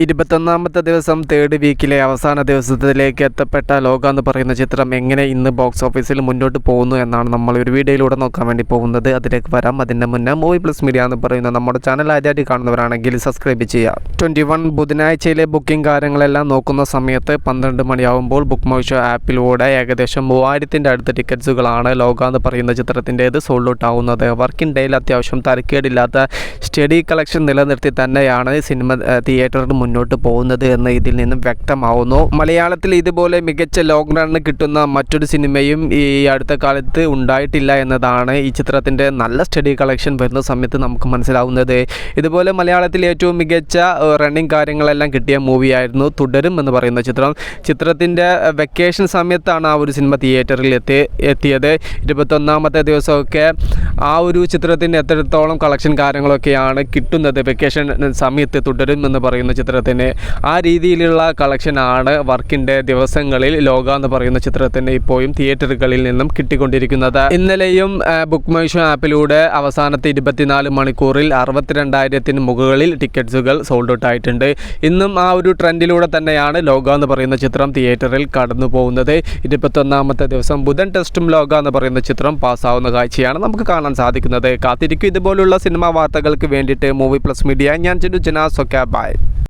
21ാമത്തെ ദിവസം തേർഡ് വീക്കിലെ അവസാന ദിവസത്തിലേക്ക് എത്തപ്പെട്ട ലോക എന്ന് പറയുന്ന ചിത്രം എങ്ങനെ ഇന്ന് ബോക്സ് ഓഫീസിൽ മുന്നോട്ട് പോകുന്നു എന്നാണ് നമ്മൾ ഒരു വീഡിയോയിലൂടെ നോക്കാൻ വേണ്ടി പോകുന്നത്. അതിലേക്ക് വരാം. അതിൻ്റെ മുന്നേ മൂവി പ്ലസ് മീഡിയ എന്ന് പറയുന്ന നമ്മുടെ ചാനൽ ആദ്യമായിട്ട് കാണുന്നവരാണെങ്കിൽ സബ്സ്ക്രൈബ് ചെയ്യുക. 21 ബുധനാഴ്ചയിലെ ബുക്കിംഗ് കാര്യങ്ങളെല്ലാം നോക്കുന്ന സമയത്ത് 12 മണിയാവുമ്പോൾ ബുക്ക് മൈ ഷോ ആപ്പിലൂടെ ഏകദേശം 3000-ൻ്റെ അടുത്ത ടിക്കറ്റ്സുകളാണ് ലോക എന്ന് പറയുന്ന ചിത്രത്തിൻ്റേത് സോൾഡ് ഔട്ട് ആവുന്നത്. വർക്കിംഗ് ഡേയിൽ അത്യാവശ്യം തരക്കേടില്ലാത്ത സ്റ്റഡി കളക്ഷൻ നിലനിർത്തി തന്നെയാണ് സിനിമ തിയേറ്ററിന് മുന്നോട്ട് പോകുന്നത് എന്ന് ഇതിൽ നിന്നും വ്യക്തമാവുന്നു. മലയാളത്തിൽ ഇതുപോലെ മികച്ച ലോങ് റണ്ണ് കിട്ടുന്ന മറ്റൊരു സിനിമയും ഈ അടുത്ത കാലത്ത് ഉണ്ടായിട്ടില്ല എന്നതാണ് ഈ ചിത്രത്തിൻ്റെ നല്ല സ്റ്റഡി കളക്ഷൻ വരുന്ന സമയത്ത് നമുക്ക് മനസ്സിലാവുന്നത്. ഇതുപോലെ മലയാളത്തിൽ ഏറ്റവും മികച്ച റണ്ണിങ് കാര്യങ്ങളെല്ലാം കിട്ടിയ മൂവിയായിരുന്നു തുടരും എന്ന് പറയുന്ന ചിത്രത്തിൻ്റെ വെക്കേഷൻ സമയത്താണ് ആ ഒരു സിനിമ തിയേറ്ററിൽ എത്തിയത്. 21ാമത്തെ ദിവസമൊക്കെ ആ ഒരു ചിത്രത്തിന് എത്രത്തോളം കളക്ഷൻ കാര്യങ്ങളൊക്കെയാണ് കിട്ടുന്നത് വെക്കേഷൻ സമയത്ത് തുടരും എന്ന് പറയുന്ന ചിത്രത്തിന് ആ രീതിയിലുള്ള കളക്ഷനാണ് വർക്കിൻ്റെ ദിവസങ്ങളിൽ ലോക എന്ന് പറയുന്ന ചിത്രത്തിന് ഇപ്പോഴും തിയേറ്ററുകളിൽ നിന്നും കിട്ടിക്കൊണ്ടിരിക്കുന്നത്. ഇന്നലെയും ബുക്ക് മൈ ഷോ ആപ്പിലൂടെ അവസാനത്തെ 24 മണിക്കൂറിൽ 62,000-ന് മുകളിൽ ടിക്കറ്റ്സുകൾ സോൾഡ് ഔട്ട് ആയിട്ടുണ്ട്. ഇന്നും ആ ഒരു ട്രെൻഡിലൂടെ തന്നെയാണ് ലോക എന്ന് പറയുന്ന ചിത്രം തിയേറ്ററിൽ കടന്നു പോകുന്നത്. 21ാമത്തെ ദിവസം ബുധൻ ടെസ്റ്റും ലോക എന്ന് പറയുന്ന ചിത്രം പാസ്സാവുന്ന കാഴ്ചയാണ് നമുക്ക് കാണാൻ സാധിക്കുന്നത്. കാത്തിരിക്കും ഇതുപോലുള്ള സിനിമാ വാർത്തകൾക്ക് വേണ്ടിയിട്ട് മൂവി പ്ലസ് മീഡിയ. ഞാൻ ചിന്തു ജനാസ്. Okay, by.